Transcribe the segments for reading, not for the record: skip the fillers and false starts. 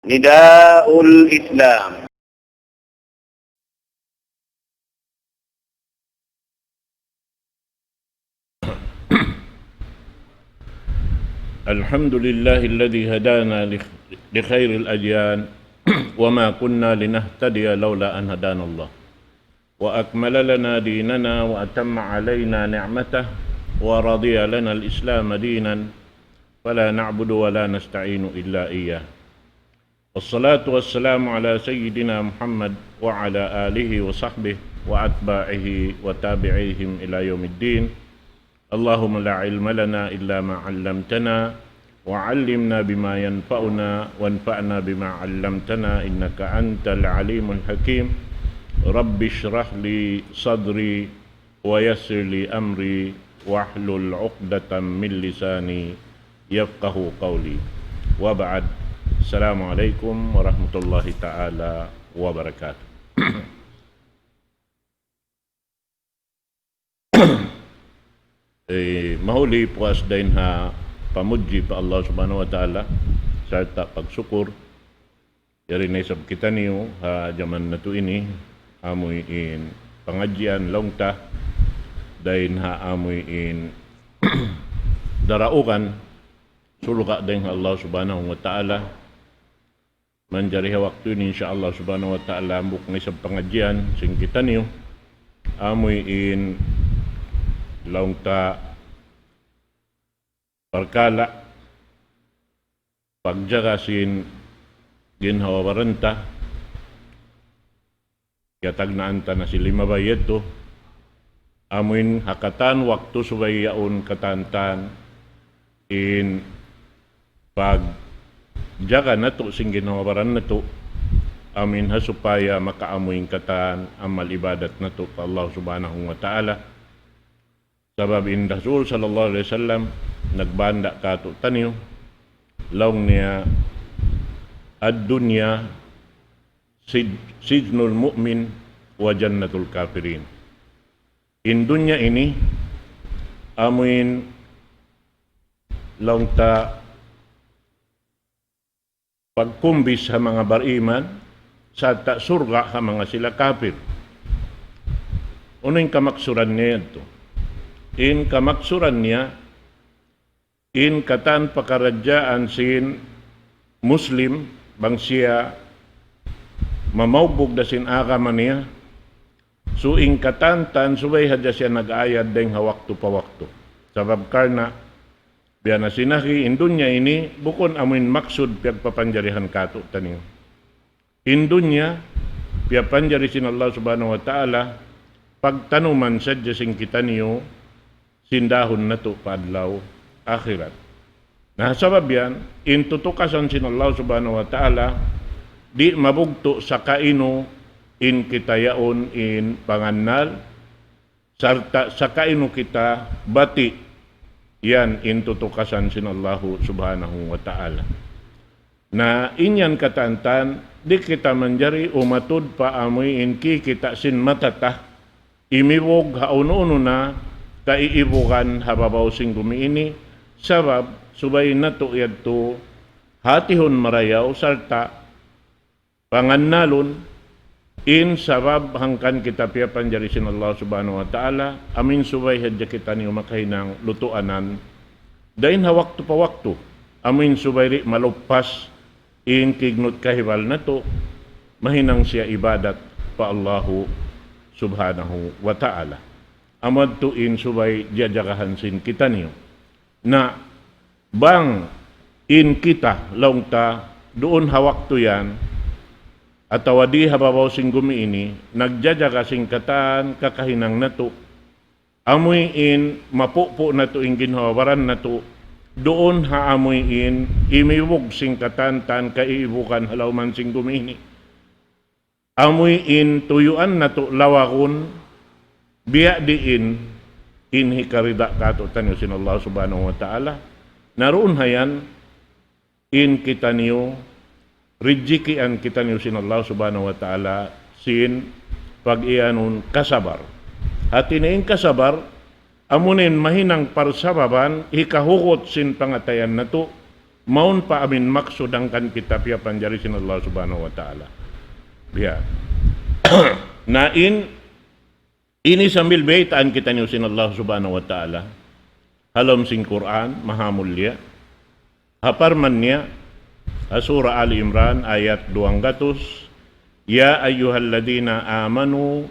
Nidaul Islam. الحمد لله الذي هدانا لخير الأديان وما كنا لنهتدي لولا أن هدانا الله وأكمل لنا ديننا وأتم علينا نعمته ورضي لنا الإسلام دينا فلا نعبد ولا نستعين إلا إياه والصلاة والسلام على سيدنا محمد وعلى آله وصحبه وأتباعه وتابعيهم إلى يوم الدين اللهم لا علم لنا إلا ما علمتنا وعلمنا بما ينفعنا وانفعنا بما علمتنا إنك أنت العليم الحكيم رب اشرح لي صدري ويسر لي أمري واحلل عقدة من لساني يفقه قولي وبعد السلام عليكم ورحمة الله تعالى وبركاته. Mahuli puas dahin ha pamuji pa Allah subhanahu wa ta'ala serta pagsyukur yari na isab kita niyo ha jaman na to ini amoy in pangadyan longta dahin ha amoy in daraukan suluka dahin Allah subhanahu wa ta'ala manjari ha waktu ini insyaallah subhanahu wa ta'ala ambuk na isab pangadyan sing kita niyo amoy in longta perkala pagjagasin ginhawa waranta katagnaan ta na si lima bayet to amuin hakatan waktu subayaon katantan in pagjaga na to sing ginhawaran na to amin ha supaya makaamuin katan amal ibadat na to pa Allah subhanahu wa ta'ala. Sabab in Rasul sallallahu alaihi wasallam nagbanda kato taniyo laong niya ad-dunya sijnul mu'min wa jannatul kafirin. In dunya ini amuin laong ta pagkumbis sa mga bariman sa ta surga sa mga sila kafir. Uno yung kamaksuran niya ito. In kamaksuran niya, in katan pakaradyaan sin Muslim, bang siya mamaubog da sin akaman niya, so in katan tan subay hadya siya nag-ayad dahing hawakto pa wakto. Sabab karna, biya na sinahi, in dunya ini, bukon amin maksud piyagpapanjarihan kato taning. In dunya, piyapanjari sin Allah subhanahu wa ta'ala, pagtanuman sadya sing kita niyo, sindahon na to padlaw akhirat. Nah sabab yan, in tutukasan sin Allah subhanahu wa ta'ala, di mabugto sa kaino in kitayaon in pangannal, sarta sa kaino kita bati, yan in tutukasan sin Allah subhanahu wa ta'ala. Na inyan katantan, di kita manjari umatud pa amoy in kita sin matata, imiwog hauno na, taiibukan hababaw sing gumiini sabab subay na to yadto hatihon marayaw sarta pangannalon in sabab hangkan kita piyapanjari sin Allah subhanahu wa ta'ala amin subay hadya kita niyo makahinang lutuanan dahin hawakto pa wakto amin subay ri malupas in kignot kahibal na to mahinang siya ibadat pa Allahu subhanahu wa ta'ala. Amad tuin subay jajagahan sin kita niyo na bang in kita laong ta doon hawak to yan at awadi hababaw sing gumiini nagjajaga sing katan kakahinang na to amoy in mapupo na to in ginhawaran na to doon haamoy in imiwog sing katan tan kaiibukan halaw man sing gumiini amoy in tuyuan na to lawakon biya diin inhikarida kato tanyo sin Allah subhanahu wa ta'ala naroon hayan in kita niyo rijikian kita niyo sin Allah subhanahu wa ta'ala sin pag-ianon kasabar hati na in kasabar amunin mahinang parsababan hikahukot sin pangatayan na to maun pa amin maksudangkan kita pia panjari sin Allah subhanahu wa ta'ala. Ya. Na ini sambil baitaan kita niyo sin Allah subhanahu wa ta'ala. Halam sing Quran, maha mulia. Haparman niya, Surah Ali Imran ayat 200, Ya ayyuhalladina amanu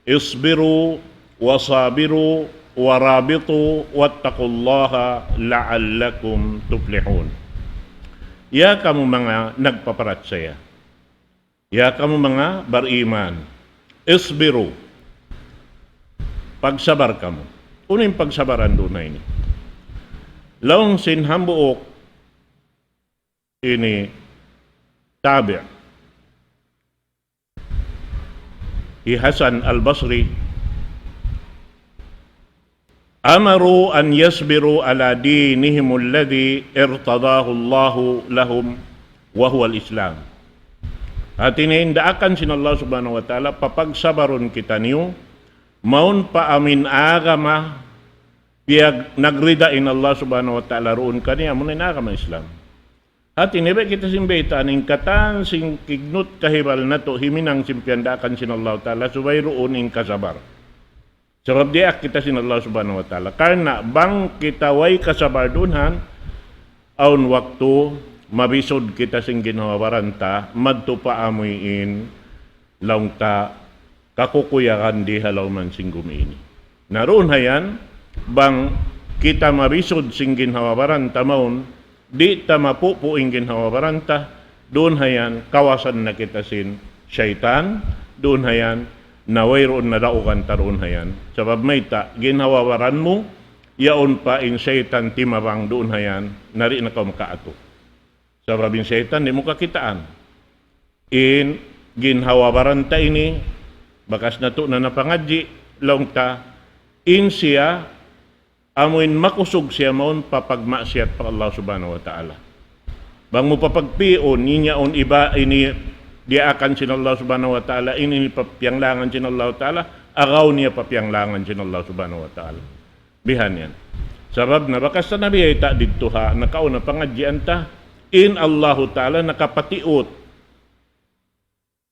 isbiru wasabiru warabitu wattaqullaha la'allakum tuflihun. Ya kamu mga nagpaparat ya kamu mga beriman, isbiru, pagsabar kamu. Uno yung pagsabaran doon na ini. Laong sinhambuok ini tabi' Hasan al-Basri amaru an yasbiru ala dinihim alladhi irtadahu Allahu lahum wa huwa al-Islam. At inindaakan sin Allah subhanahu wa ta'ala papagsabaron kita niyo maun pa amin agama biag nagridain Allah subhanahu wa ta'ala roon kaniya munin agama Islam. At iniba kita simbeta ning katan sing kignut kahibal na to himinang simpiandakan sin Allah ta'ala subay roon ing kasabar. Sebab dia kita sin Allah subhanahu wa ta'ala. Karena bang kita way kasabar dunhan aun waktu mabisod kita sing ginawawaranta madto pa amuin laung ta kakukuyakan di halaw man sing gumiini. Naroon hayan bang kita mabisod sing ginawawaranta maun di ta mapupuing ginhawabaranta, doon hayan kawasan na kita sin syaitan, doon hayan nawayroon na daukan taroon hayan. Sabab may ta, ginhawabaran mo, yaon pa in syaitan timabang doon hayan, nari na ka makaato. Sabab in syaitan, di mo kakitaan. In ginhawabaranta ini, bakas na to na napangadji, long ta, in siya, amuin makusog siya maun papagmasyat pa Allah subhanahu wa ta'ala. Bang mo papagpion, ninyaon iba ini dia akan sin Allah subhanahu wa ta'ala, ini papianglangan sin Allah ta'ala, agaw niya papianglangan sin Allah subhanahu wa ta'ala. Bihan yan. Sabab na bakas na nabi ay ta dito ha, nakauna pangadjian ta, in Allah ta'ala nakapatiot,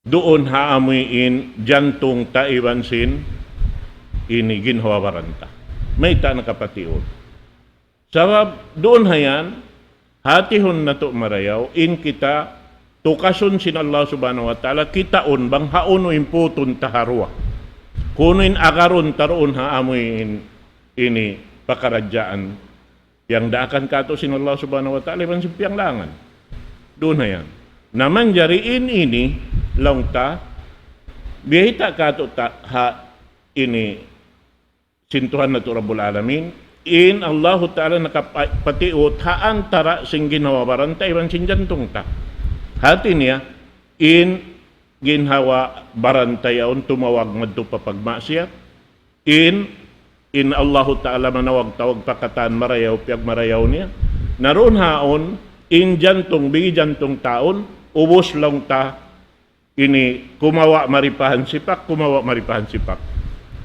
doon ha amuin jantong taiwan sin, ini ginhawabaranta. May ta nakapatiod. Sabab doon hayan, hatihon na to marayaw, in kita, tukason sin Allah subhanahu wa ta'ala, kitaon bang haono imputon taharwa. Kunoin agaron taroon haamoy ini pakaradyaan, yang daakan kato sin Allah subhanahu wa ta'ala, iban simpiang langan. Doon hayan. Naman jariin ini, lang ta, bihita kato ta, ha ini, sintuhan na to Rabbul Alamin, in Allah ta'ala nakapatiot haantara sing ginawabaran ta iban sinjantong ta. Hati niya, in ginhawa barantayaon tumawag madto papagmasyat, in Allah ta'ala manawag tawag pakatan marayaw piag marayaw niya, naroon haon, in jantong bigi jantong taon, ubos lang ta, ini kumawa maripahan sipak,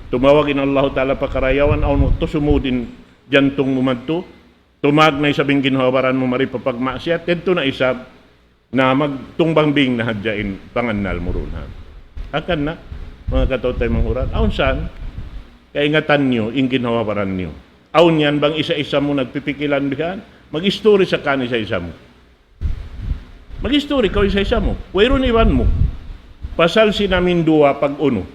tumawagin Allah ta'ala pakarayawan aun waktu sumudin jantong mumadto, tumag na isabing ginhawabaran mo maripapagmasyat, ito na isab na magtungbang bing na hadyain pangannal mo ron ha. Akan na, mga katotay manghuran, aun saan, kaingatan nyo, in ginhawabaran nyo. Aun yan bang isa-isa mo nagpipikilan bihan, mag-story sa kani sa isa mo. Mag-story ka isa-isa mo, wayron iwan mo. Pasal sinamin dua pag-uno,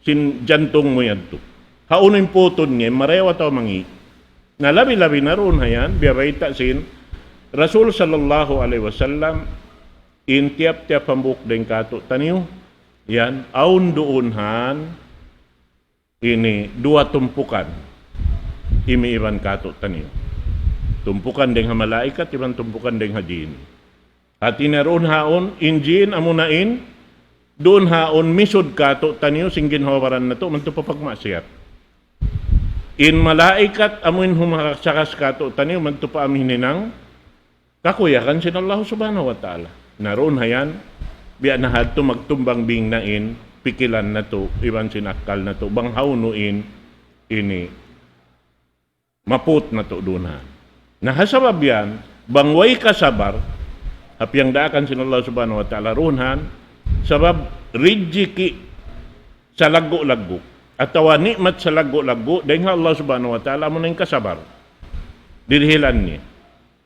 sin jantong mo yan to. Hauno yung puton niya, marewa tao mangi. Na labi-labi na roon hayan, biyabaita sin, Rasul sallallahu alaihi wasallam, in tiap-tiap pambuk den kato taniyo, yan, aun doonhan, ini, dua tumpukan, imi-iban kato taniyo. Tumpukan den malaikat, iban tumpukan den jin. At inaroon haon, in jin amunain, doon haon misod kato taniyo singgin hawaran na to manto papagmasyat. In malaikat amuin humaksakas kato taniyo manto pa aminin ng kakuyakan sin Allah subhanahu wa ta'ala. Naroon hayan biya na hadto magtumbang bing nain pikilan na to iban sinakal na to bang haunuin ini maput na to doon ha. Nahasabab yan bangway kasabar, apyang daakan sin Allah subhanahu wa ta'ala runhan, sabab rijiki sa lago-lago, atawa nikmat sa lago-lago, dahil Allah subhanahu wa ta'ala mo na yung kasabar. Dirhilan niya.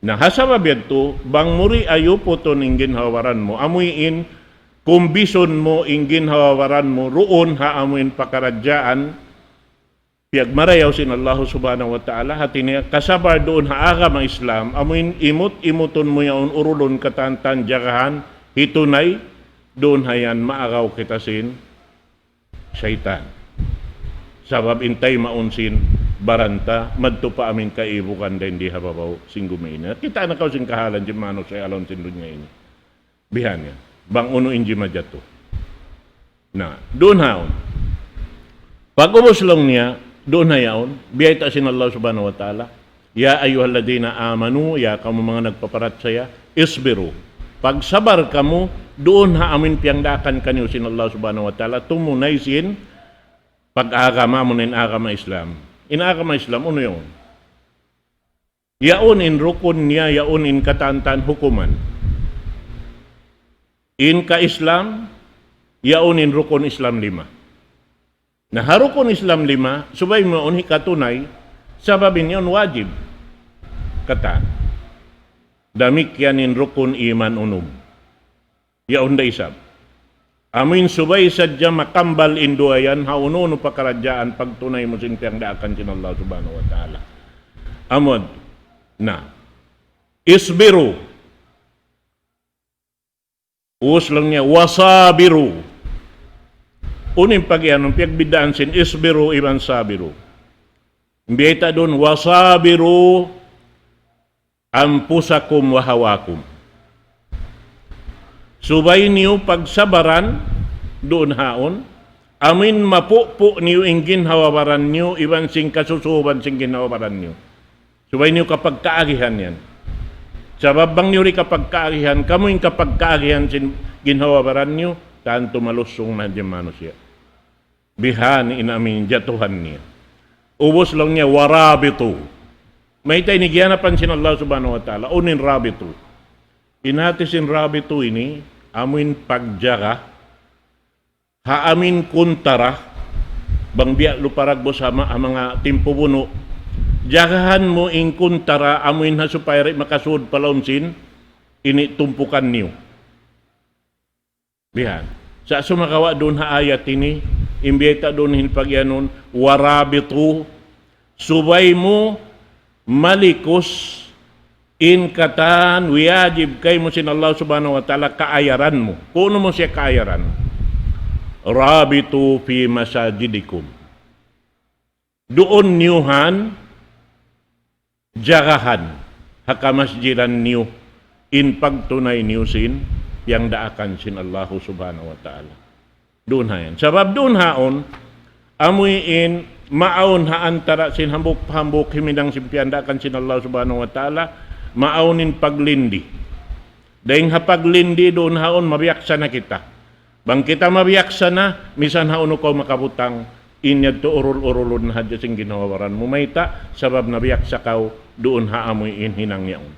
Na hasabab yato, bang muri ayo po to ingin hawaran mo, amuyin, kumbison mo, ingin hawaran mo, roon ha amuin pakaradyaan, piyag marayaw sin Allah subhanahu wa ta'ala, hati niya, kasabar doon ha aga mga Islam, amuin imot-imuton mo yaon, urulon katantan, jagahan, hitunay, doon hayan maagaw kita sin syaitan. Sabab intay maunsin, baranta, madto pa amin kaibukan da hindi hababaw singgumain. Kita na kaw sing kahalan, jimano sa alon sin dunya ini. Bihan niya. Bang uno inji majato. Na, doon haon. Pag umuslong niya, doon hayaon, biyay ta sin Allah subhanahu wa ta'ala, ya ayyuhalladina amanu, ya kamu mga nagpaparat saya, isbiru. Pag sabar kamu, doon ha amin piyang dakan kanyo sin Allah subhanahu wa ta'ala, tumunay sin pag-agama mo na agama Islam. In-agama Islam, ano yun? Yaon in rukun niya, yaon in katantan hukuman. In ka-Islam, yaon in rukun Islam 5. Naharukun Islam 5, subay mo on hikatunay, sababin yun wajib. Kata, damik yan in rukun iman unum. Yaon da isab. Amin subay sadya makambal induayan, haununo pakaradyaan, pagtunay mo sintiyang daakan sin Allah subhanahu wa ta'ala. Amod, na, isbiru. Uus lang niya, wasabiru. Uning pag-ianong piyagbidaan sin isbiru iban sabiru. Mbiyata doon, wasabiru ampusakum wahawakum. Subay niyo pagsabaran doon haon, amin mapupo niyo ingin hawabaran niyo, iban sing kasusuban sing ginawabaran niyo. Subay niyo kapag kaagihan yan. Sabab bang niyo rin kapag kaagihan, kamuin kapag kaagihan sing ginawabaran niyo, tanto malusong na dyan manusia. Bihan inamin jatuhan niya. Ubos lang niya, warabitu. May tayo nigiyanapan sin Allah subhanahu wa ta'ala, unin rabitu. Inati sin rabitu ini, amin pagjaga, haamin kuntara, bang biya luparagbo sama ang mga timpubuno, jagahan mo ing kuntara, amin ha supaya makasud palaunsin, ini tumpukan niyo. Bihan. Sa sumakawa doon ha ayat ini, imbiyeta doon hinpagyanon, warabitu, subay mo, malikos, in katan, wiyajib kay mo sin Allah subhanahu wa ta'ala kaayaran mo. Kuno mo siya kaayaran? Rabitu fi masajidikum. Doon niyuhan, jagahan, hakamasjidan niyo, in pagtunay niyo sin, yang daakan sin Allah subhanahu wa ta'ala. Doon hayan. Sabab doon haon, amuy in, maon ha antara sin hambuk-hambuk himidang simpian daakan sin Allah subhanahu wa ta'ala, maaunin paglindi. Dahil hapaglindi doon haon, mabiyaksa na kita. Bang kita mabiyaksa na, misan haon ko makabutang, inyad to urul-urulun na hadya sing ginawaran mo. Mayta, sabab nabiyaksa kaw, doon haamoy inhinang yaon.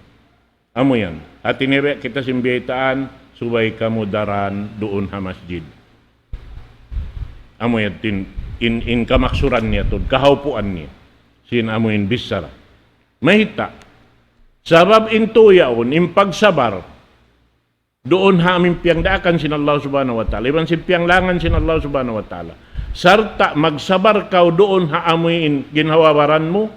Amo yan. At tinire kita simbiytaan, subay kamudaran doon ha masjid. Amo yan, in kamaksuran niya to, kahaupuan niya. Sin amoyin bisara. Mahita, sabab into yaon, impagsabar, doon ha amin piyang daakan sin Allah subhanahu wa ta'ala, iban sin piyang langan sin Allah subhanahu wa ta'ala. Sarta magsabar kaw doon ha amin ginhawabaran mo,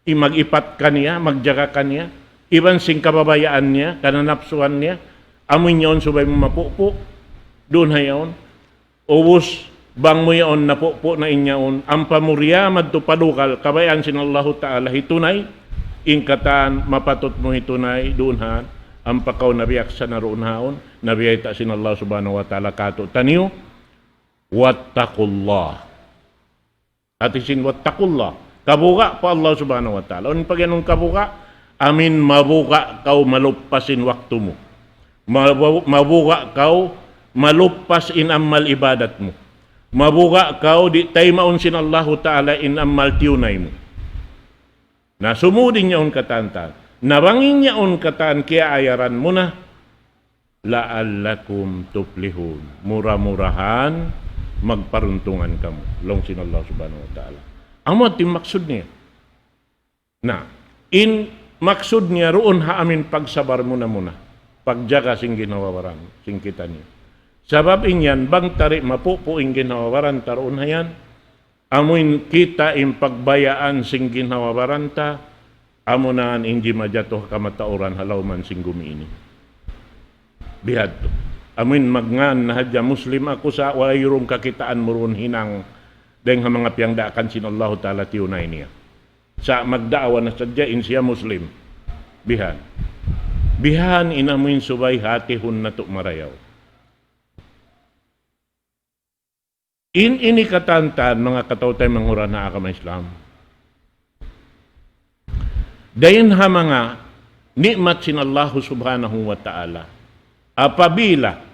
mag-ipat ka niya, magjaga ka niya, iban sin kababayaan niya, kananapsuhan niya, amin yaon subay mo mapupo, doon ha yaon, ubos, bang mo yaon napupo na inyaon, ang pamurya madto padukal, kabayan sin Allah ta'ala, hitunay, ingkatan, mapatot mo hitunay, doon ha, ang pakaw nabiyak sa naroon haon, nabiyay ta sin Allah subhanahu wa ta'ala kato taniyo, wattaqullah. At isin wattaqullah, kabuka pa Allah subhanahu wa ta'ala. Ang pag yanong kabuka, amin mabuka kau malupasin waktu mo. Mabuka kau malupas in amal ibadat mo. Mabuka kau di tay maun sin Allah ta'ala in amal tiyunay mo. Na sumudin niya ang katantan. Nawangin niya on kataan kaya ayaran mo na la'allakum tuflihun. Mura-murahan magparuntungan kamo. Longsin Allah subhanahu wa ta'ala. Amo at maksud niya. Na, in maksud niya roon haamin pagsabar muna. Pagjaga sing ginawawaran, sing kita niya. Sabab inyan, bang tarik mapupuing ginawawaran taroon hayan, amuin kita in pagbayaan sing ginawawaran ta, amo naan inji majatoh kamatauran halaw man sing gumiini. Bihad to. Amuin magngan na hadya Muslim ako sa walayurong kakitaan murun hinang deng mga piyang daakan sin Allah Ta'ala tiyunay niya. Sa magdaawa na sadyain siya Muslim. Bihan. Bihan inamuin subay hatihun na to marayaw. Ini katantan mga katawtay manguran na akam Islam. Dayin ha mga nikmat sin Allah subhanahu wa ta'ala. Apabila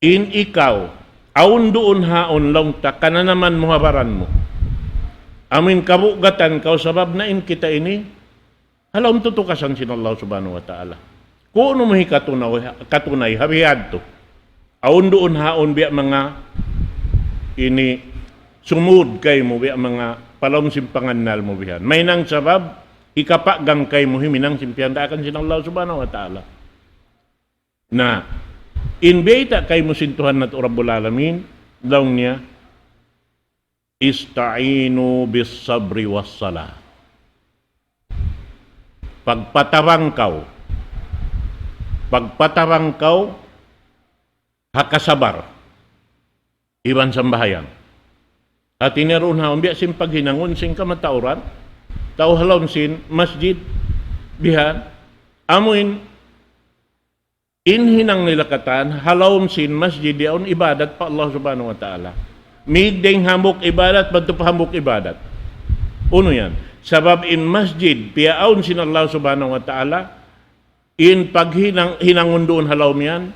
in ikaw aun doon haon long ta kana naman muhabaran mo. Amin kabugatan kau sabab na in kita ini halom tutukasan sin Allah subhanahu wa ta'ala. Kuno mo katunay habihad to. Aun doon haon biya mga ini sumud kay mo biya mga palom simpanganal mo biyan. May nang sabab ikapagang kay mo himinang simpian daakan sin Allah subhanahu wa ta'ala. Na inbeta kay mo sintuhan nato Rabbul Alamin daw niya ista'inu bis sabri was salah. Pagpatarang kau hakasabar iban sambahayang. At iniroon ha umbiya sin paghinangon sing kamatauran tao halom sin masjid bihan amuin inhinang nilakatan halom sin masjid yaon ibadat pa Allah subhanahu wa ta'ala. Migdeng hamok ibadat bantu pahamok ibadat. Uno yan. Sabab in masjid piyaon sin Allah subhanahu wa ta'ala in paghinangon doon halom yan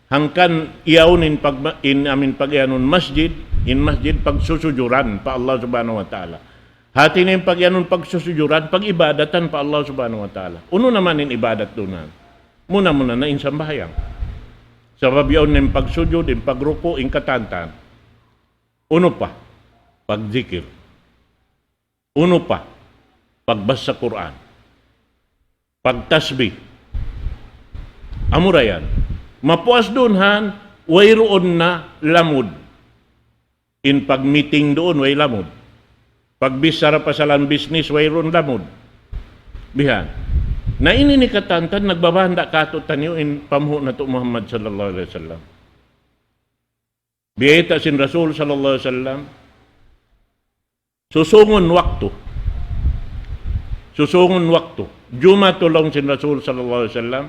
hangkan iyaonin in amin pagyanon masjid in masjid pagsusujuran pa Allah subhanahu wa ta'ala. Hati na yung pagyanon pagsusujuran pag-ibadatan pa Allah subhanahu wa ta'ala. Uno naman in ibadat doon muna na insambahayang. Sabab yaon ng pagsujud, yung pagruko, yung katantan. Uno pa, pagzikir. Uno pa, pagbasa Quran. Pagtasbih. Amura yan. Mapuas doon han, wayroon na lamod. In pag-meeting doon, way lamod. Pagbisara pa sa lang business, wayroon lamod. Bihan. Na ini ni katantan, nagbabanda kato tanyo in pamuho na to Muhammad sallallahu alaihi wasallam. Biyayta sin Rasul sallallahu alaihi wasallam, susungon waktu. Juma tulong sin Rasul sallallahu alaihi wasallam,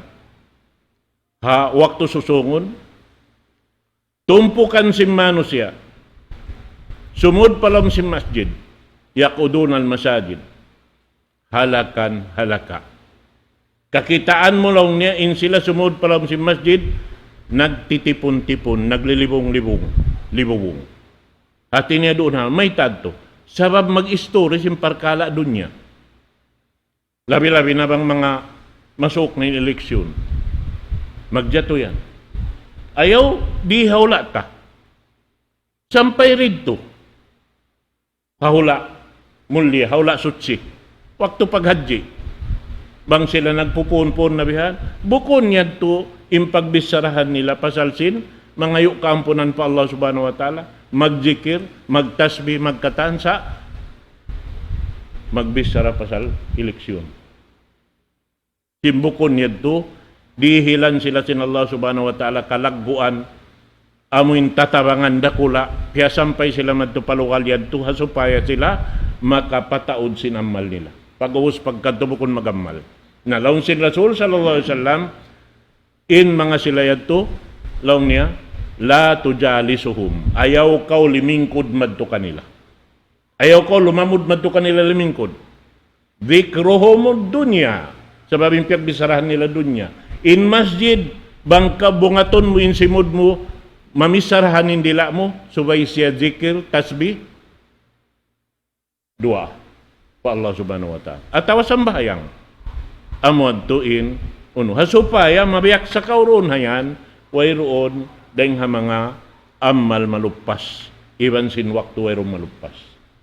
ha waktu susungon, tumpukan sin manusia, sumud palam sin masjid, yakudun al masajid, halakan halaka. Kakitaan mo lang niya, in sila sumud palam sin masjid, nagtitipon-tipon, naglilibong-libong. At niya doon ha, may tadto. Sabab mag-story sin parkala doon niya. Labi-labi na bang mga masok na eleksyon. Magjato yan. Ayaw, di hawla ta. Sampay ridto. Hawla, mulya, hawla sutsi. Waktu paghadji. Bang sila nagpupun-pun na bihan, bukon yan to impagbisarahan nila pasalsin, mangayo kampunan pa Allah subhanahu wa ta'ala, magjikir, magtasbih, magkatansa, magbisara pasal eleksyon. Simbukon yan to, dihilan sila sin Allah subhanahu wa ta'ala kalagguan, amuin tatabangan dakula, kaya sampay sila madtupalukal yan to, hasupaya sila makapataod sinamal nila. Pag-uus pagkatubukon magammal. Nalaw sin Rasul sallallahu alaihi wasallam in mga sila yadto law niya la tujalisuhum. Ayaw kaw limingkod madto kanila. Ayaw kaw lumamud madto kanila limingkod. Dhikruhum dunya. Sabab yung piagbisarahan nila dunya. In masjid bangka bungaton mo in simud mo mamisarahan nila mo subay siya zikir tasbih dua pa Allah subhanahu wa ta'ala. At tawas ang bahayang. amod tuin uno. Hasupaya mabiyak sa kauron hayan, wayroon dahil ha mga amal malupas. Iban sin waktu wayroon malupas.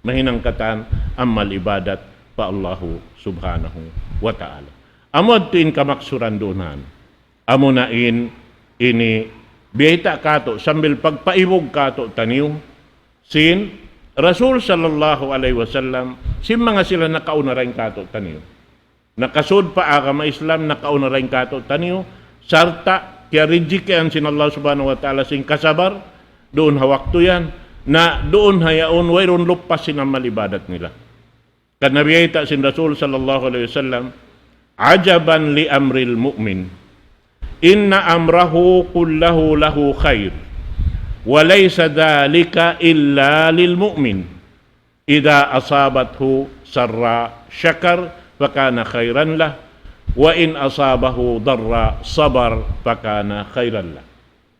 Mahinang katan amal ibadat pa Allahu subhanahu wa ta'ala. Amod tuin kamaksuran doon. Amo na ini biyita kato sambil pagpaibog kato taniw sin Rasul sallallahu alaihi wasallam sin mga sila nakauna rin kato taniw. Nakasud pa agama Islam nakauna rin kato taniw sarta kaya rinjikian sin Allah subhanahu wa ta'ala sin kasabar doon hawakto yan na doon hayaon wayron lupas sin amal ibadat nila. Kana biyita sin Rasul sallallahu alaihi wasallam ajaban li amril mu'min inna amrahu kullahu lahu khair wa laysa dhalika illa lil mu'min idza asabathu sarra syakar fa kana khairan lah wa in asabahu darra sabar fa kana khairan lah.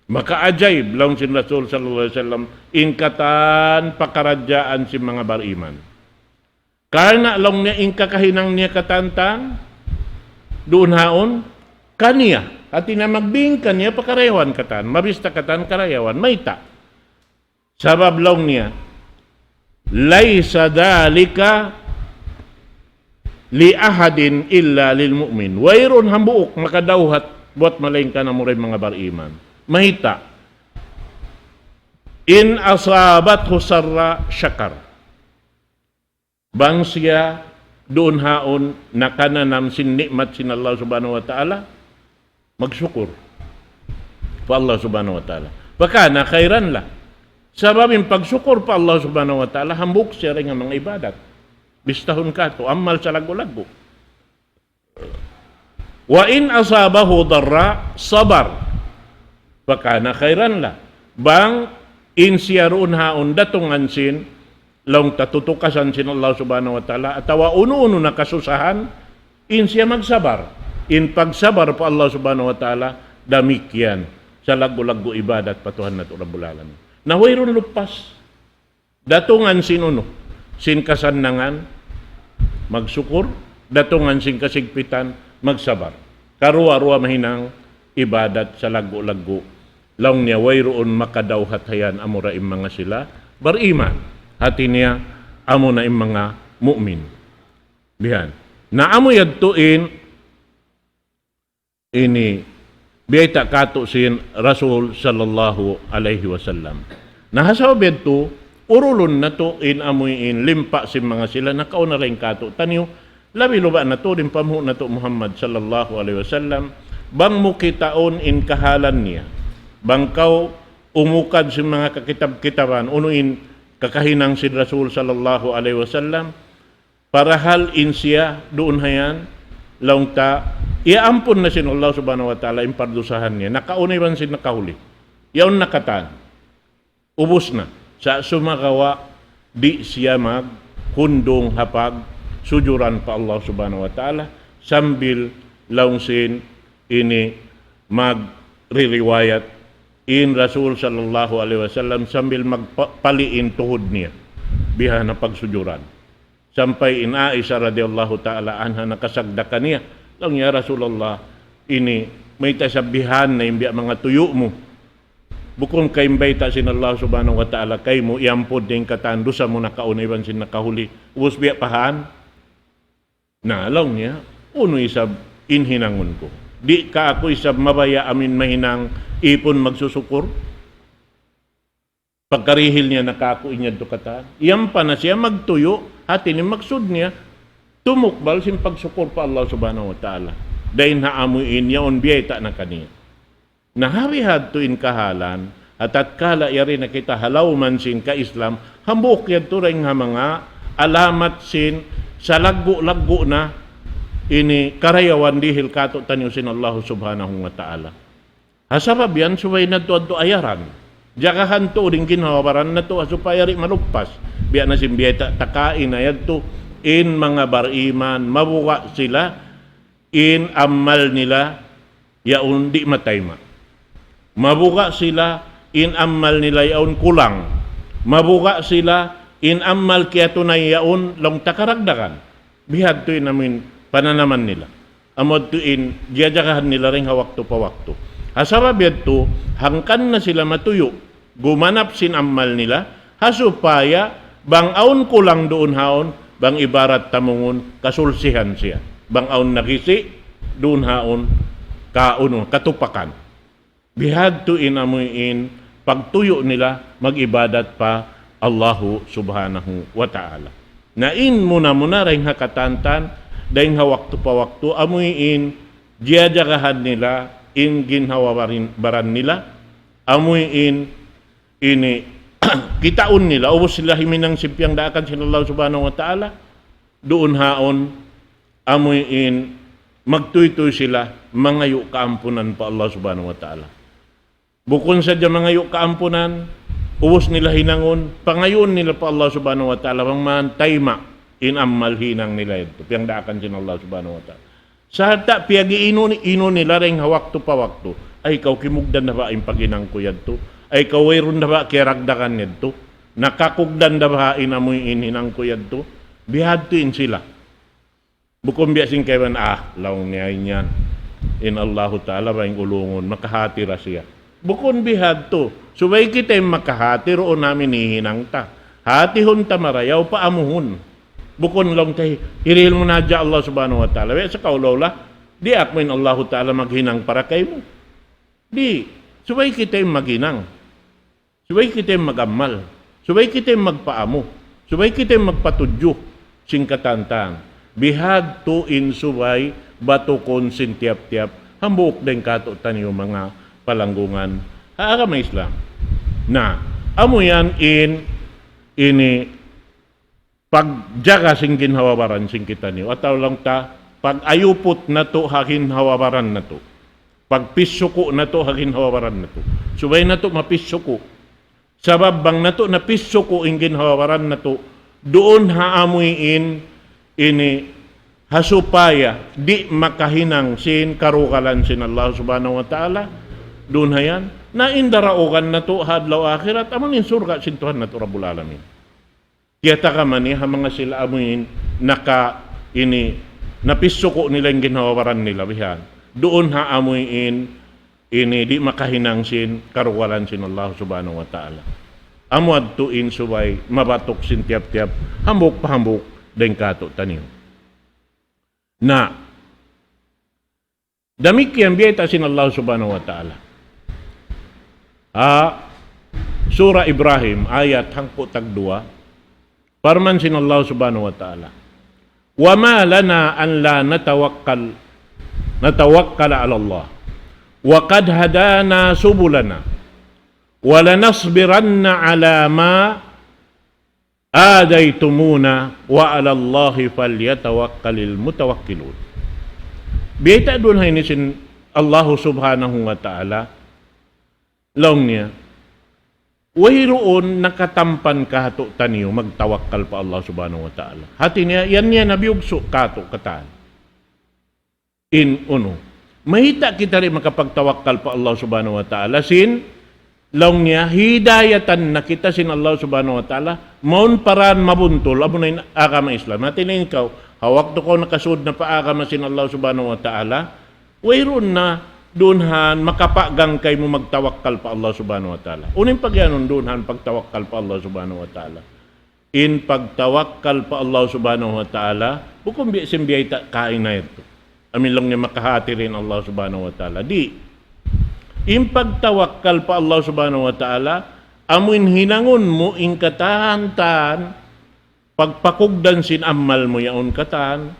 Maka ajaib lawan sin Rasul sallallahu alaihi wasallam ingkatan pakarajaan si mga bariman karena long niya ingkakahinang niya katantang doon haon kaniya at na magbingkan niya pakarewan katan, mabista katan karayawan, mayta. Sabab long niya, laysa dalika li ahadin illa lil mu'min. Wayron hambuok makadawhat buat malaing ka na muray mga bariman. Mahita. In asabathu sarra syakar. Bang siya doon haon nakananam sin nikmat sin Allah subhanahu wa ta'ala, magsyukur pa Allah subhanahu wa ta'ala. Baka na khairan lah. Sababin pagsyukur pa Allah subhanahu wa ta'ala, hambuk siya rin ang mga ibadat. Bistahon ka to, amal sa lago-lago. Wa in asabahu darra, sabar. Baka na khairan lah. Bang in siya roon haon datungan sin, long tatutukasan sin Allah subhanahu wa ta'ala, atawa uno-uno na kasusahan, in siya magsabar. In pagsabar pa Allah subhanahu wa ta'ala, damikyan sa lago-lago ibadat patuhan na ito Rabbul Alamin. Nawayron lupas. Datungan sinuno, sin kasannangan, magsukur, datungan sin kasigpitan, magsabar. Karuwa-ruwa mahinang ibadat sa lago-lago. Laong niya wayroon makadawhat hayan amura im mga sila, bariman. Hati niya amo na im mga mu'min. Bihan. Na amo yadtuin ini biyata kato sin Rasul sallallahu alaihi wasallam. Nahasaw beto urulon na to in amoy in limpa sin mga sila nakauna rin kato taniw labi luba na to din pamuho na to Muhammad sallallahu alaihi wasallam bang mukitaon in kahalan niya bang kau umukad sin mga kakitab-kitaban unuin kakahinang sin Rasul sallallahu alaihi wasallam para hal in siya doon hayan laung ta iampun na sin Allah subhanahu wa ta'ala impardusahan niya. Nakaunay man sin nakahuli. Yaon nakatan. Ubus na. Sa sumagawa, di siya maghundong hapag, sujuran pa Allah subhanahu wa ta'ala, sambil laung sin ini magririwayat in Rasul sallallahu alaihi wasallam sambil magpaliin tuhod niya. Biha na pagsujuran. Sampai in Aisha radhiyallahu ta'ala anha nakasagdakan niya. Lang ya Rasulullah, ini may tasabihan na imbiya mga tuyo mo. Bukong kay imbayta sin Allah subhanahu wa ta'ala kay mo, iampod din katando sa mo nakaunayban sin nakahuli. Ubus biya pahaan. Na lang niya, uno isab inhinangon ko. Di ka ako isab mabaya amin mahinang ipon magsusukur. Pagkarihil niya nakako inyad to kataan. Iyam pa na siya magtuyo, hati ni magsud niya, tumukbal sin pagsukur pa Allah subhanahu wa ta'ala. Dahil haamuin yaon biyeta na kaniya. Naharihat to in kahalan, at kala yari na kita halaw man sin ka-Islam, hambuk yan to rin nga mga alamat sin sa laggo-laggo na ini karayawan dihil kato tanyo sin Allah subhanahu wa ta'ala. Hasabab yan, suway na to ayaran. Jakahan to rin ginawaran na to asupayari maluppas. Biya na sin biyeta takain na yan to in mga bariman, mabuka sila, in amal nila, yaon di matayma. Mabuka sila, in amal nila yaon kulang. Mabuka sila, in amal kaya tunay yaon long takaragdakan. Bihag to namin pananaman nila. amod tuin diadakahan nila rin hawak to pawak to. Hasabab yato hangkan na sila matuyo gumanap sin ammal nila hasupaya bang aun kulang doon haon bang ibarat tamungon kasulsihan siya bang aun nakisi doon haon kauno katupakan bihad tuin amuin pagtuyo nila mag-ibadat pa Allahu subhanahu wa ta'ala. Nain muna rin hakatantan dahil hawak to pawakto amuin diadakahan nila in ginhawabaran nila amuin ini kitaon nila ubos sila himinang simpyang daakan sin Allah subhanahu wa ta'ala doon haon amuin magtuytoy sila mangayo kaampunan pa Allah subhanahu wa ta'ala. Bukon sa dyan mangayo kaampunan ubos nila hinangon pangayon nila pa Allah subhanahu wa ta'ala pang mantayma in ammal hinang nila ito piyang daakan sin Allah subhanahu wa ta'ala. Sa hata piyagi ino nila ring hawak to pawak to ay ikaw kimugdan na ba ang paginang ko yan to ay kawayron na ba kiragdakan yan to nakakugdan na ba inamoy inhinang ko yan to bihad to in sila bukom biasing kayo laong niya yan in Allahu ta'ala ba yung ulungon makahatira siya bukon bihad to subay kita yung makahati roon namin ihinang ta hatihon ta marayaw pa amuhon bukon lang tayo hiril mo na dya Allah subhanahu wa ta'ala sa kaulawla di akmin Allahu ta'ala maghinang para kayo mo di subay kita yung maghinang subay kita yung magamal subay kita yung magpaamo subay kita yung magpatudyo singkatantang bihad to in subay batukon sintiap-tiap hambuk din katutan yung mga palanggungan haagama Islam na amo yan ini pagjaga sing ginhawabaran sing kita niyo ataw lang ta pag ayupot na to hakin hawabaran na to pag pisuko na to hakin hawabaran na to subay na to mapisuko sabab bang na to na pisuko ing ginhawabaran na to doon haamuin ini hasupaya di makahinang sin karukalan sin Allah subhanahu wa ta'ala doon hayan na indaraukan na to hadlaw akhirat amang insurga sin Tuhan na to Rabbul Alamin kiyata ka man mga sila amuin naka ini napisuko nila yung ginawaran nila bihan doon haamuin ini di makahinang sin karukalan sin Allah subhanahu wa ta'ala amuad tuin subay mabatok sin tiap-tiap hambuk pahambuk den kato taniyo na damikian biyeta sin Allah subhanahu wa ta'ala surah Ibrahim ayat hangko tagdua parman sin Allah subhanahu wa ta'ala wa ma lana an la natawakkal ala Allah wa qad hadana subulana wa lanasbiranna ala ma adaitumuna wa ala Allahi falyatawakkalil mutawakkilun biyeta doon hay ni sin Allah subhanahu wa ta'ala laong niya wayroon nakatampan kahato taniyo magtawakkal pa Allah subhanahu wa ta'ala hati niya yan niya nabiyugso kato katan in uno mahita kita rin makapagtawakkal pa Allah subhanahu wa ta'ala sin laong niya hidayatan na kita sin Allah subhanahu wa ta'ala maun paran mabuntol abo na agama Islam natin na ikaw hawak to ko nakasud na paagama sin Allah subhanahu wa ta'ala wayroon na dunhan makapagang kay mo magtawakkal pa Allah subhanahu wa ta'ala. Uning pagyanon dunhan pagtawakkal pa Allah subhanahu wa ta'ala. In pagtawakkal pa Allah subhanahu wa ta'ala, hukom simbiyay kain na ito. Amin lang niya makahati rin Allah subhanahu wa ta'ala. Di, in pagtawakkal pa Allah subhanahu wa ta'ala, amuin hinangon mo in katahantan, pagpakugdan sin amal mo yaon katan,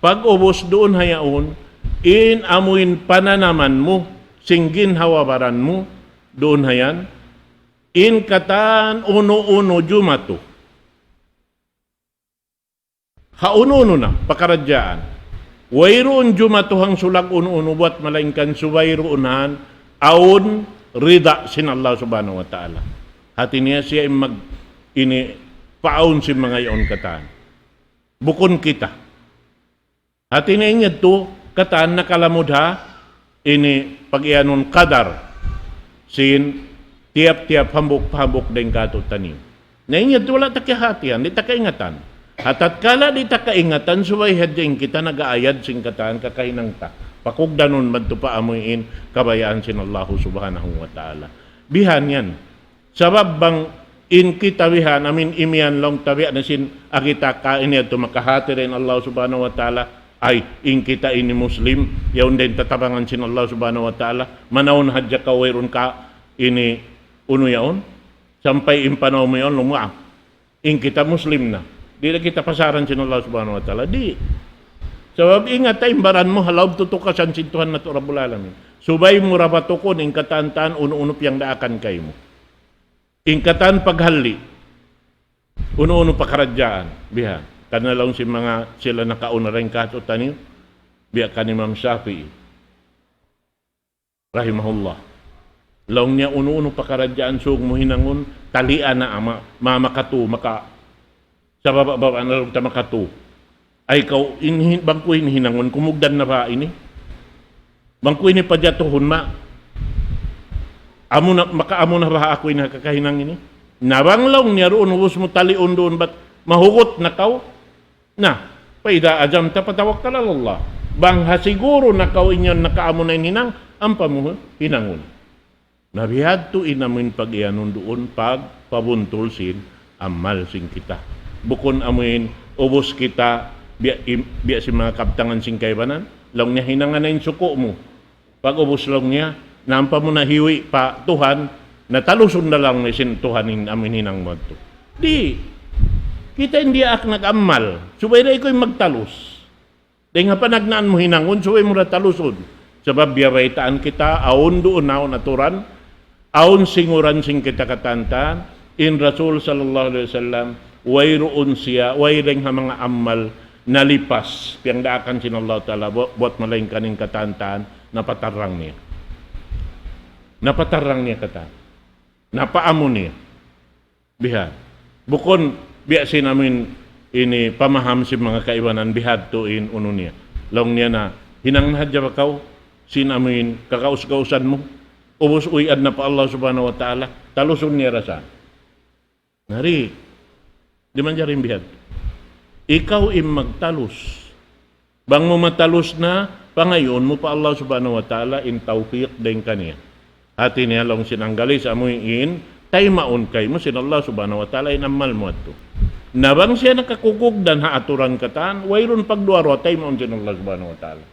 pag-ubos doon hayaon, in amuin pananaman mo, singgin hawabaran mo, doon hayan, in katan uno-uno jumato. Hauno-uno na, pakaradyaan. Wayroon jumatuhang sulag uno-uno buat malaingkan suwayroonhan, aun rida sin Allah subhanahu wa ta'ala. Hati niya siya ini paun si mga yaon katan. Bukon kita. Hati niya niya to, katan nakalamudha ini pag-ianon kadar sin tiap-tiap hambuk-hambuk din kato tanim. Na inyo wala takihatian, di takaingatan. Hatat kala di ta kaingatan subay hadjing kita nagaayad sing kataan kakahinang ta. Pakugdanon man to pa amuin kabayaan sin Allah subhanahu wa ta'ala. Bihan yan. Sabab bang in kita bihan amin imian long tabi na sin akita kain ya to makahatirin Allah subhanahu wa ta'ala ay in kita ini muslim yaun din tatabangan sin Allah subhanahu wa ta'ala manawon hadya ka wayron ka ini uno yaon sampai impanaw mo yaon lumuang in kita muslim na di na kita pasaran sin Allah subhanahu wa ta'ala di sabab ingat tayo imbaran mo halaw tutukasan sin Tuhan na to Rabbul Alamin subay mo rabatukon in katantaan uno-uno piyang daakan kayo mo in katan paghali uno-uno pakaradyaan biha kana lang si mga sila nakauna rin kaso tani biya ka ni Imam Shafi'i rahimahullah laong niya uno-uno pakaradyaan sug mo hinangon talian na ama mamakatu maka sa baba na lang ta makatu ay ikaw bangkuin hinangon kumugdan na ba ini bangkuin ni padyatuhon ma amo na makaamo na ba ako nakakahinang ini nabanglaw niya roon ubos mo talion doon bat mahugot na kaw na paida ajam ta patawakkal Allah bang hasiguro na kaw inyon nakaamo na hinang ampa mo hinangon nabihad to inamin pag iyanon doon pag pabuntol sin amal sing kita bukon amuin ubos kita biya si mga kaptangan sing kaibanan lang niya hinangan na yung suko mo pag ubos lang niya nampa mo na hiwi pa Tuhan na taluson na lang ni sin Tuhan in amin hinang mo to di kita hindi ak nag-amal subay na iko'y magtalus dahil nga panagnaan mo hinangon subay mo na taluson sabab biyabaitaan kita aon doon naon naturan aon singuran sing kita katantan in Rasul sallallahu alaihi wasallam way roon siya way ring ha mga amal nalipas piyang daakan sin Allah ta'ala buat malaing kaning katantan napatarang niya kata napaamo niya biha bukon biya sinamin ini pamaham si mga kaibanan bihad to in uno niya long niya na hinang hadya ba kaw sinamin kakaus-kausan mo ubos uyad na pa Allah subhanahu wa ta'ala taluson niya rasa nari di man jaring bihad ikaw im magtalus bang mo matalus na pangayon mo pa Allah subhanahu wa ta'ala in tawfiq din kaniya hati niya long sinanggali sa amoy in tay maun kay mo sin Allah subhanahu wa ta'ala in amal mo ato nabang siya nakakukugdan ha aturan katan wayron pagduaro tay maun sin Allah subhanahu wa ta'ala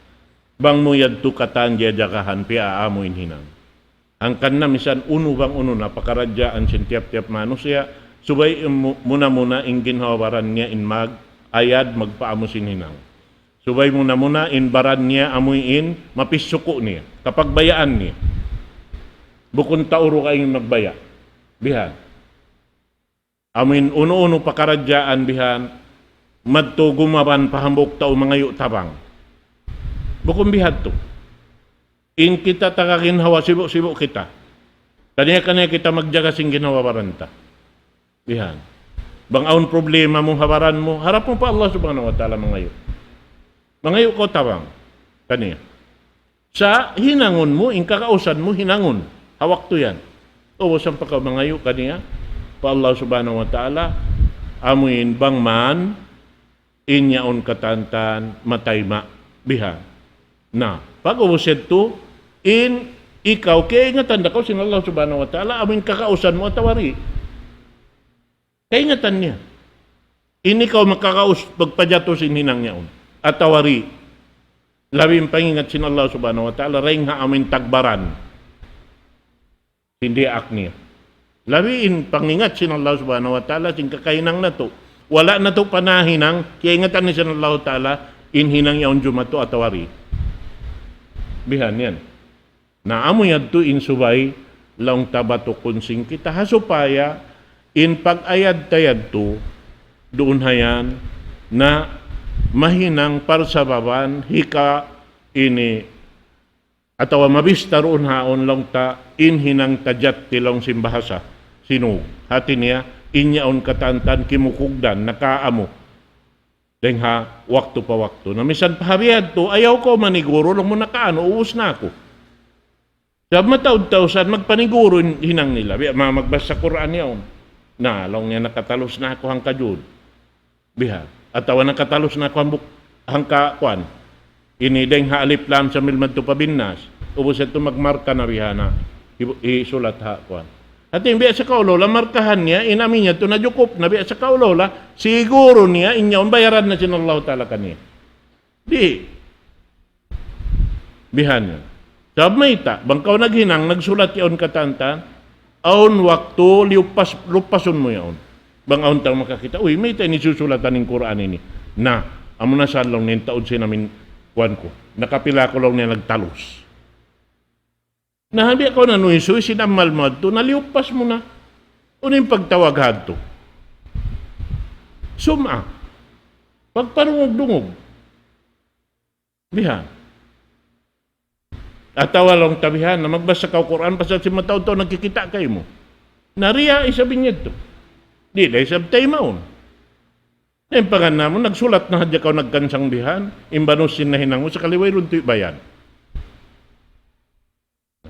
bang mo yadto katan jajakahan pia amoy hinang ang kanna misan uno bang uno na pakaradyaan sin tiap-tiap manusia subay muna in ginhawaran niya in ayad magpaamo sin hinang subay muna in baran niya amoy in mapisuko niya kapag bayaan niya bukon tauro kayong nagbaya bihan amin uno-uno pakaradyaan bihan madto gumaban pahambok tao mga yu tabang bukon bihad to in kita takakinhawa sibok-sibok kita kanya kita magjaga sing ginawa baranta bihan bang aun problema mo habaran mo harap mo pa Allah subhanahu wa ta'ala mga yu ko tabang kanya sa hinangon mo in kakausan mo hinangon hawak to yan o wasang pa ka mangayo kaniya pa Allah subhanahu wa ta'ala amuin bang man inyaon katantan matayma biha na pag ubusid to in ikaw kaya ingatan da ko sin Allah subhanahu wa ta'ala amuin kakausan mo atawari kaya ingatan niya in ikaw makakaus pagpadyato sin hinang niyaon atawari labing pangingat sin Allah subhanahu wa ta'ala ring ha amin tagbaran hindi akniya. Labiin pangingat sin Allah subhanahu wa ta'ala sing kakainang na to. Wala na to panahinang kaya ingatan ni sin Allah ta'ala in hinang yaon jumato atawari. Bihan yan. Naamo yan to in subay lang tabato kunsing kita hasupaya in pag-ayad tayad to doon hayan na mahinang parsababan hika ini atawa mabista roon haon lang ta inhinang tajat tilong simbahasa sino hati niya inyaon katantan kimukugdan nakaamo deng ha waktu pa waktu na misan pahabiyad to ayaw ko maniguro lang mo nakaano uus na ako sa mataud-tausan magpaniguro hinang nila magbasa Quran yaon na long niya nakatalos na ako hang kajud Biha. Atawa nakatalos na kuan hangka kuan. Ini deng haalip lam sa milmad to pabinnas. Ubos ito magmarka na bihana. Isulat ha kuan. At yung biya sa kaulola, markahan niya, inamin niya ito na jukop na biya sa kaulola, siguro niya, inyaon bayaran na sinallahu ta'ala kaniya. Di. Bihan niya. Sab may ta, bangkaw naghinang, nagsulat yaon katantan, aon waktu, lupason mo yaon. Bang aon tang makakita, uy, may ta nisusulatan ng Quran ini. Na, amo na saan lang nintaon sinamin kuan ko. Nakapila ko lang niya nagtalos. Nahabi ako na nuisoy, sinamal mo ito, naliupas mo na. Ano yung pagtawag to? Suma. Pagparungog-dungog. Bihan. At awalong tabihan na magbasa ka o Quran, pasal si mataw-taw nagkikita kayo mo. Nariya, isabing niya ito. Di, dahil sabtay maon. Yung pangan mo, nagsulat na hadya ka o nagkansang bihan, imbanusin na hinang mo, sa kaliway ron ito'y bayan.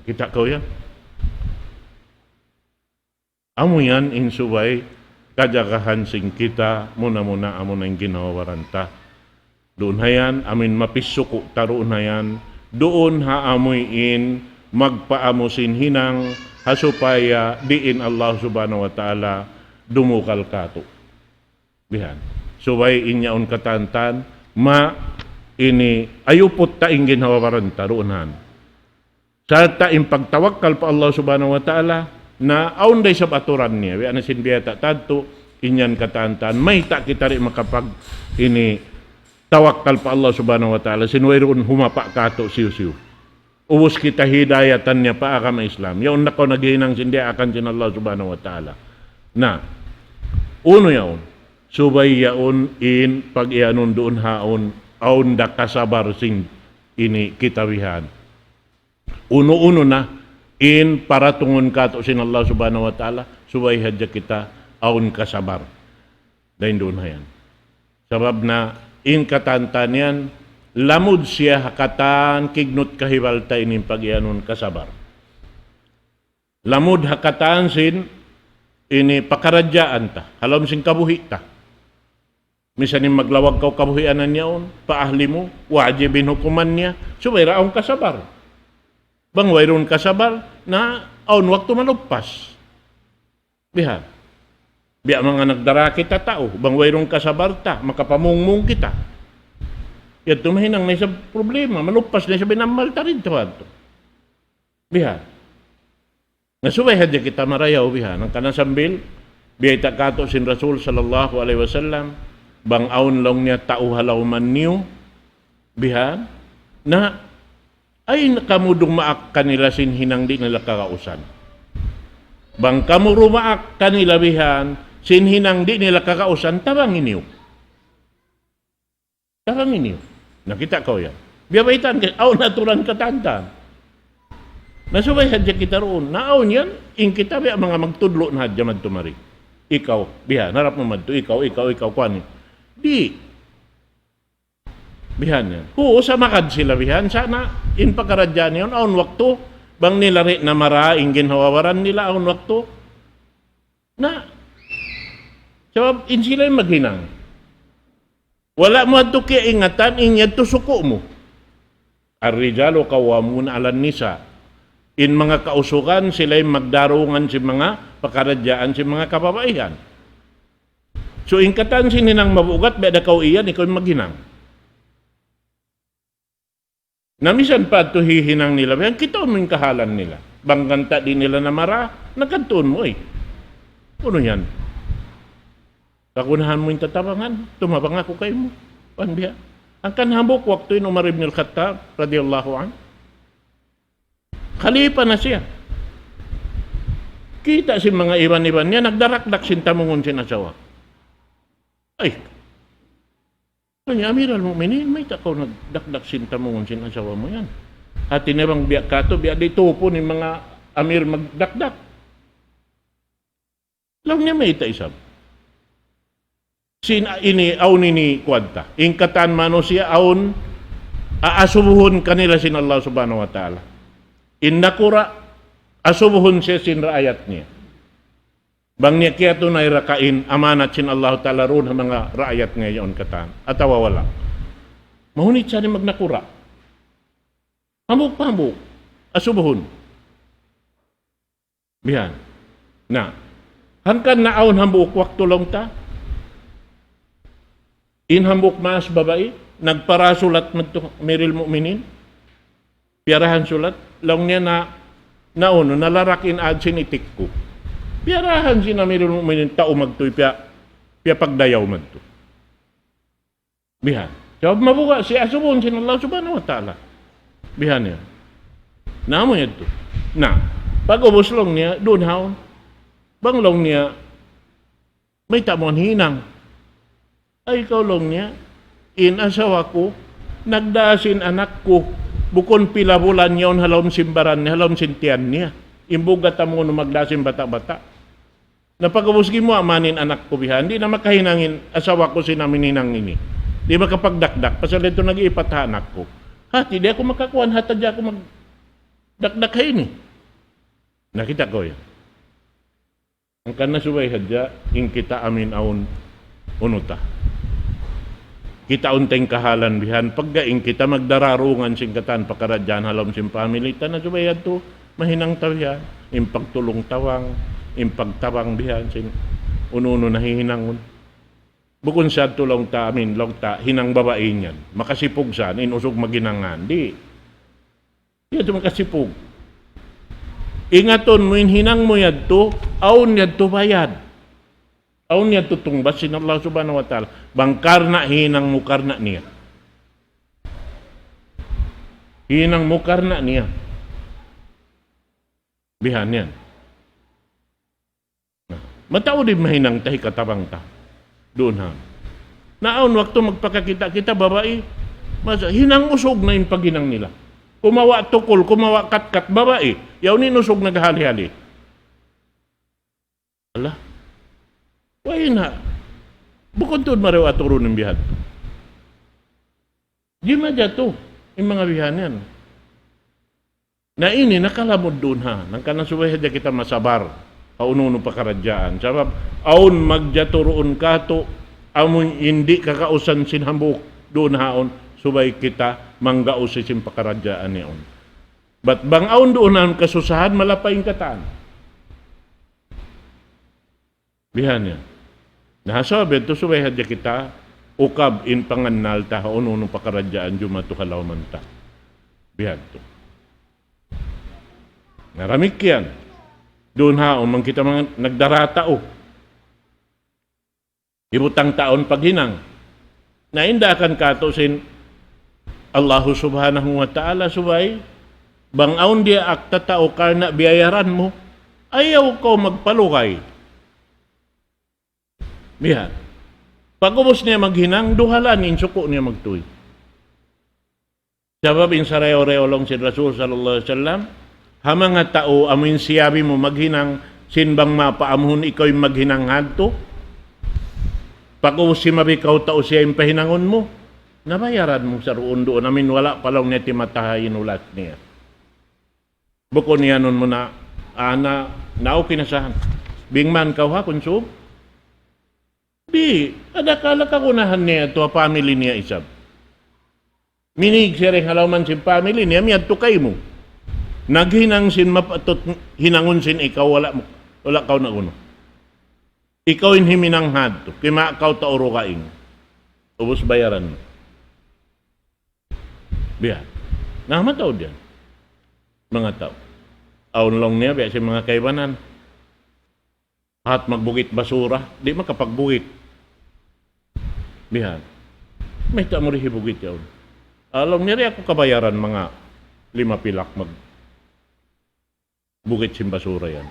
Kita ko yan. Amo yan, insubay, kajagahan sing kita, muna-muna amo na yung ginawawaranta. Doon na yan, amin mapisuko, taroon na yan, doon haamuyin, magpaamusin hinang, hasupaya, diin Allah subhanahu wa ta'ala, dumukal kato. Bihan. Subay inyaon katantan, ini, ayupot ta yung ginawawaranta, roonan. Sa taing pagtawakkal pa Allah subhanahu wa ta'ala na aunday sa baturan niya. Wiya na sinbiyata tadto, inyan katantan. May ta kita rin makapag ini tawakkal pa Allah subhanahu wa ta'ala. Sinuwayroon humapa kato siyo-siyo. Uwos kita hidayatan niya pa akam Islam. Yaon na ko naghinang sindiya akan sin Allah subhanahu wa ta'ala. Na, uno yaon, subay yaon in pag-ianon doon haon, aon da kasabar sing ini kitawihan. Uno-uno na in para tungon kato sin Allah subhanahu wa ta'ala subay hadya kita aun kasabar dahin doon hayan sabab na in katantan yan lamud siya hakatan kignot kahibalta inin pag-ianon kasabar lamud hakatan sin ini pakaradyaan ta halom sin kabuhi ta misanin maglawag kaw kabuhianan niyaon paahli mo wajibin hukuman niya subay raong kasabar bang wayron kasabar na aun waktu maluppas. Biha. Biya mga nagdara kita tao, bang wayron kasabar ta, makapamungmung kita. Yan tumahinang may sa problema, maluppas na siya binamal ta rin to. Biha. Nasubay hadya kita marayaw, biha. Nang kanasambil, biya itakato sin Rasul sallallahu alaihi wasallam, bang aun long niya tao halaw man niyo, biha, na ay nakamudong maak kanila sinhinang di nila kakausan. Bang kamu rumaak kanila bihan, sinhinang di nila kakausan, tabangin niyo. Tabangin niyo. Nakita ko yan. Biyabaitan, aw naturan katantan. Nasubay hadya kita roon. Naaw yan, in kita biya mga magtudlo na hadya madtumari. Ikaw, bihan, harap mo madto, ikaw, kwani. Di. Bihan yan. Oo, sa makad sila bihan. Sana, in pagkaradyan yun, aun wakto, bang nilari na maraing ginhawawaran nila, aun wakto, na, sabab, in sila yung maghinang. Wala mo ato kaya ingatan, inyad to suko mo. Ar-rijalo kawamuna alan nisa. In mga kausukan, sila yung magdarungan si mga pagkaradyaan, si mga kababaihan. So, in katan sininang mabugat, beda kaw iyan, ikaw yung maghinang. Namisan pa ito hihinang nila. Kita mo yung kahalan nila. Bangkanta di nila na mara, nagkantuon mo eh. Ano yan? Kakunahan mo yung tatabangan, tumabang ako kayo mo. Panbiya. Ang kanhambok, waktu yung Umar ibn al-Khattab, radiyallahu an. Khalifa na siya. Kita si mga iban-iban niya, nagdarakdak sintamungon sinasawa. Ay, kanya Amiral Mu'minin, may takaw nagdakdak sintamungon sinasawa mo yan. At tinibang biyak kato, biyak di tupo ni mga Amir magdakdak. Lang niya may itaisab. Ini aun ini kwanta. Ingkatan mano siya aun aasubuhon kanila sin Allah subhanahu wa ta'ala. Innakura asubuhon siya sin raayat niya. Bang niya kaya ito na irakain, amanat sin Allah Ta'ala ron ang mga rakyat ngayon katan. At wala. Mahunit siya ni magnakura. Hambuk-hambuk. Asubuhon. Bihan. Na. Hangkan naon hambuk waktu long ta. In hambuk mas babae. Nagpara sulat miril mu'minin. Piarahan sulat. Long niya na naon, nalarakin ad sinitik ko. Piarahan sina miril mu'minin tao magtoy piya pagdayaw magto. Bihan. Jawab mabuka si asubon sin Allah subhanahu wa ta'ala. Bihan niya. Namo niya ito. Na, pag ubos long niya, doon haon. Banglong niya, may tamon hinang. Ay ikaw long niya, in asawa ko, nagdasin anak ko, bukon pila bulan yun halom simbaran niya, halom sintian niya. Imbugat mo no magdasin bata-bata. Napag-ubusgi mo amanin anak ko bihan, di na makahinangin asawa ko sinamin ini. Di makapagdakdak, pasal ito nag-iipat ha anak ko. Hati, di ako makakuhan, hatadya ako magdakdak ha ini. Nakita ko yan. Ang kana subay hadya, ing kita amin aun unuta. Kita unteng kahalan bihan, paggaing kita magdararungan singkatan pakaradyan halom sim family, na subay hadto, mahinang tawya, ing pagtulong tawang, ing pagtawang bihan, sin ununo na hihinangon. Bukon siya tulong ta amin, long ta, hinang babae niyan, makasipog san, inusog maginangan, di. Di ito makasipog. Ingaton mo, hinang mo yadto, aun yadto bayad. Aun yadto tungbas sin Allah subhanahu wa ta'ala. Bangkar na hinang mukar na niya. Hinang mukar na niya. Bihan yan. Matao din mahinang tahi katabang ta. Doon ha. Naon waktu magpakakita kita babae, hinang usog na yung paghinang nila. Kumawa tukol, kumawa kat-kat, babae. Yaw ni nusog naghali-hali. Ala. Why na? Bukod doon marewa aturo ng bihan. Di madya to. Yung mga bihan yan. Na ini, nakalamod doon ha. Nang kanasubay hadya kita masabar. Kaununo pakaradyaan. Sabab, aun magjaturoon ka to, amon hindi kakausan sinhambuk doon haon, subay kita manggausi sin pakaradyaan niyon. But bang aun doon ang kasusahan, malapaing kataan. Bihan niya. Nahasabi, to subay hadya kita, ukab in pangannal ta, kaununo pakaradyaan, jumatu halawman ta. Bihan to. Naramik yan. Doon haon, man kita mga nagdarata o. Ibutang taon paghinang. Naindakan kato sin Allahu subhanahu wa ta'ala subay, bangaon dia akta tao karna biyayaran mo, ayaw ko magpalukay. Bihan. Pag-ubos niya maghinang, duhalan, insuko niya magtuy. Sabab in sarayo-reyo lang si Rasul sallallahu alaihi wasallam, hamang nga tao, amin siyabi mo maghinang, sinbang mapaamuhon ikaw yung maghinang hadto? Pag-ubos si mabikaw tao siya yung pahinangon mo, nabayaran mo sa roon doon, amin wala palang niya timatahayin ulat niya. Bukon niya nun mo na, okay na saan. Bingman ka ha, konsub? Di, adakala ka kunahan niya ito, family niya isab. Minig siya rin halaman si family niya, miyad to kay mo. Naghinang sin mapatot, hinangon sin ikaw, wala kaw na uno. Ikaw yung himinang hadto, kima kaw tauro kaing. Ubus bayaran mo. Biya. Namataw diyan. Mga tao. Aun long niya, biya si mga kaibanan. At magbukit basura, di makapagbukit. Biya. May ta mo rin hibugit yaw. Alam niya rin ako kabayaran mga 5 pilak bukit sin basura yan.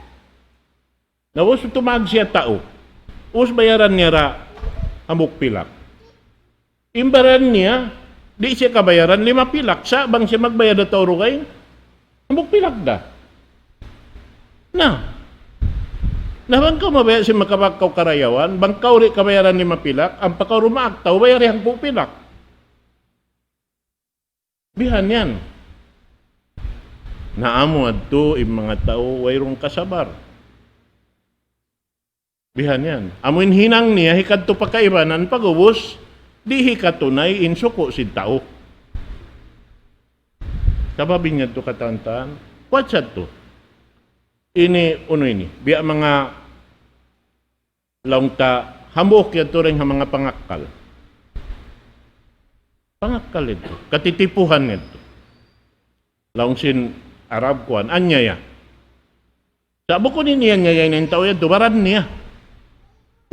Nawos tumag siya tao. Us bayaran niya ra amok pilak. Imbaran niya, di siya kabayaran 5 pilak. Sa bang siya magbayad na tauro kayo, amok pilak da. Bang ka mabayad si makapagkaw karayawan, bang kaw rin kabayaran 5 pilak, ang pakaw rumaaktaw, bayarihan po pilak. Bihan yan. Naamo adto yung mga tao wayrong kasabar. Bihan yan. Amuin hinang niya, hikadto pakaibanan, pag-ubos, di hikatunay, insuko si tao. Kababing niya to katantaan, what's that to? Ini, ini, biya mga laungta, hamok yan to rin mga pangakal. Pangakal ito, katitipuhan ito. Laungsin Arab kuan, anyaya. Sabo ko niya nyaya ng tao yan, tubaran niya.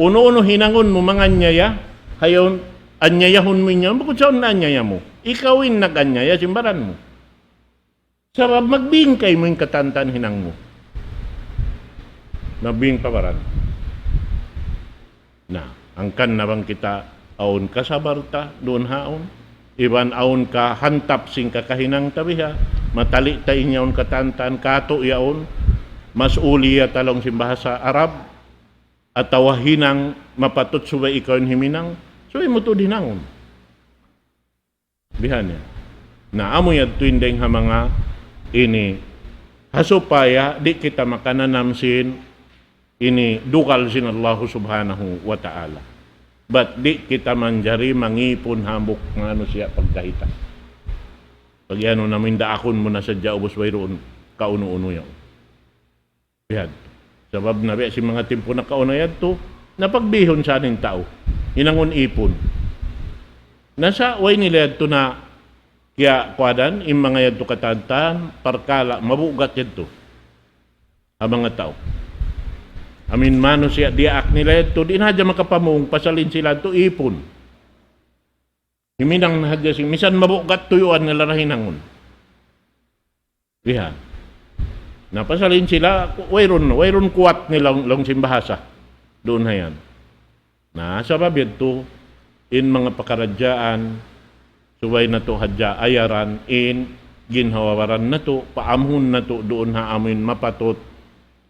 Uno-uno hinangon mo mga anyaya, hayon anyayahon mo niya, bakit saan na anyaya mo? Ikawin nag-anyaya, simbaran mo. Sarap magbingkay mo yung katantan hinang mo. Nabing pabaran. Na, angkan na bang kita aon ka sa barta, doon haon. Iban aon ka hantap sing kakahinang tabiha, matali ta inyaon katantan, kato yaon, mas uli ya talong simbahasa Arab, at tawahinang mapatot subay ikaw yung himinang, subay mo to dinangon. Bihan niya. Na amo yan tuindeng ha mga ini, hasupaya di kita makananamsin ini dukal sin Allah subhanahu wa ta'ala. But di kita manjari mangipon hambok ng ano siya pagkahita. Pag ano namin daakon mo na sadya ubos wayroon, kauno-uno yan. Bihan. Sabab na si mga timpo na kaunayad to, napagbihon sa aning tao, hinangon ipon. Nasa way nila to na kaya kwadan, yung mga yadto katantan, parkala, mabugat yadto. Ang mga tao. Amin mano siya, diak nila yadto, di na hadya makapamung, pasalin sila to ipon. Himinang na hadya sing, misan mabugat tuyuan nila na hinangon. Bihan. Napasalin sila, wayron kuwat nilang simbahasa. Doon na yan. Na sabab ito, in mga pakaradyaan, suway na to hadya ayaran, in ginhawaran na to, paamhon na to, doon ha amin mapatot,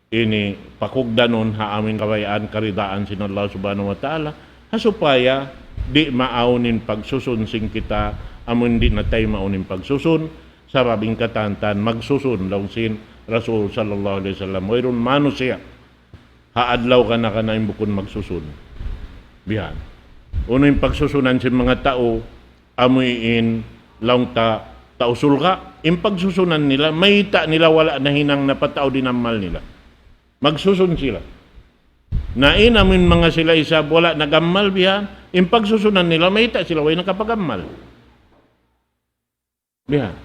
ini pakugdanon ha amin kawayaan, karidaan sin Allah subhanahu wa ta'ala, hasupaya, di maaunin pagsusun sing kita, amin di na tayo maunin pagsusun, sababing katantan, magsusun, sin Rasul sallallahu alaihi wasallam, mayroon mano siya, haadlaw ka na bukon magsusun. Bihan. Uno yung pagsusunan sa mga tao, amuin laung tausul ka, yung pagsusunan nila, mahita nila wala na hinang napatao din ang mal nila. Magsusun sila. Nain amin mga sila isa, wala nagammal bihan, yung pagsusunan nila, mahita sila, wala nakapagammal. Bihan.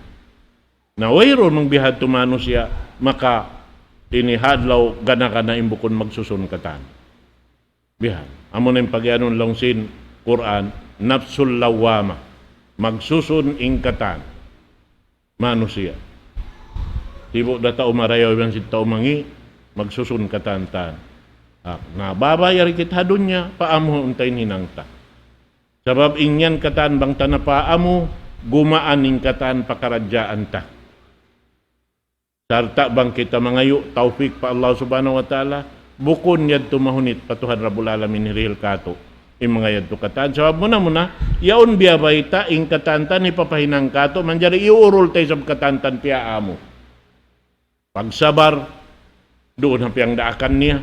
Na wayro mang bihad tumano siya, maka inihadlaw gana imbukon magsusun katan. Bihan. Amo na yung pagyanon longsin Quran, nafsul lawama, magsusun ing katan. Mano siya. Tibo da tao marayaw yung si tao mangi, magsusun katantan. Na babayar kit hadun niya, paamo untayin hinangta. Sabab ingyan katan bang tanapaamo, gumaan ing katan pakaradyaan ta. Sarta bang kita mangayo, taufik pa Allah subhanahu wa ta'ala, bukon yad tumahunit, patuhan Rabbul Alamin hiril kato, yung mga yad tukatan. Sabab muna, yaon biyabayta, ing katantan, ipapahinang kato, manjari iurol tayo sa katantan piya amo. Pagsabar, doon ang piyang daakan niya.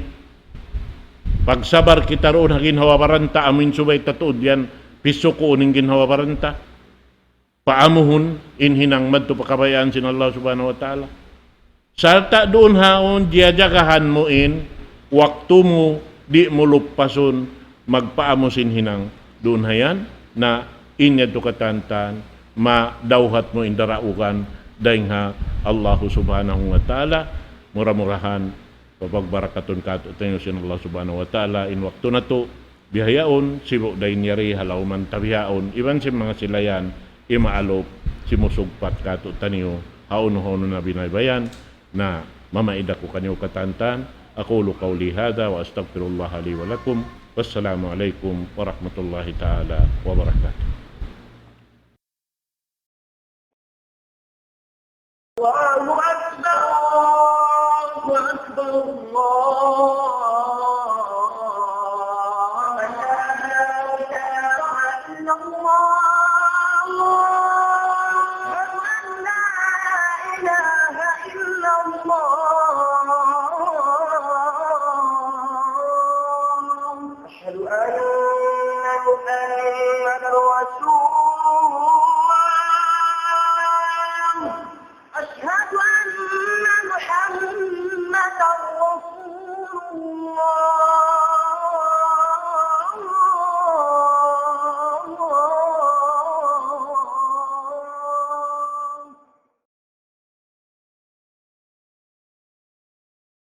Pagsabar kita roon hagin hawabaranta, amin subay tatuod yan, piso ko uning ginhawabaranta. Paamuhon, inhinang madto pakabayaan sin Allah subhanahu wa ta'ala. Sarta doon haon, diyajagahan mo in, waktu mo, di mo lupason, magpaamusin hinang doon hayan, na inya katantan, madawhat mo indaraukan, dahil ha Allah subhanahu wa ta'ala, murah-murahan, papagbarakaton kato tayo sin Allah subhanahu wa ta'ala, in waktu na to, bihayaon, sibo dahil nyari halauman tabihaon, iban si mga silayan, imaalop, simusugpat kato tanyo, haon-haon na binaybayan, na mamaida ko kanyo katantan. Aqulu qawli hadha wa astaghfirullah li wa lakum. Wassalamu alaikum warahmatullahi ta'ala wabarakatuh. Allahu Akbar, Allahu Akbar, Allah.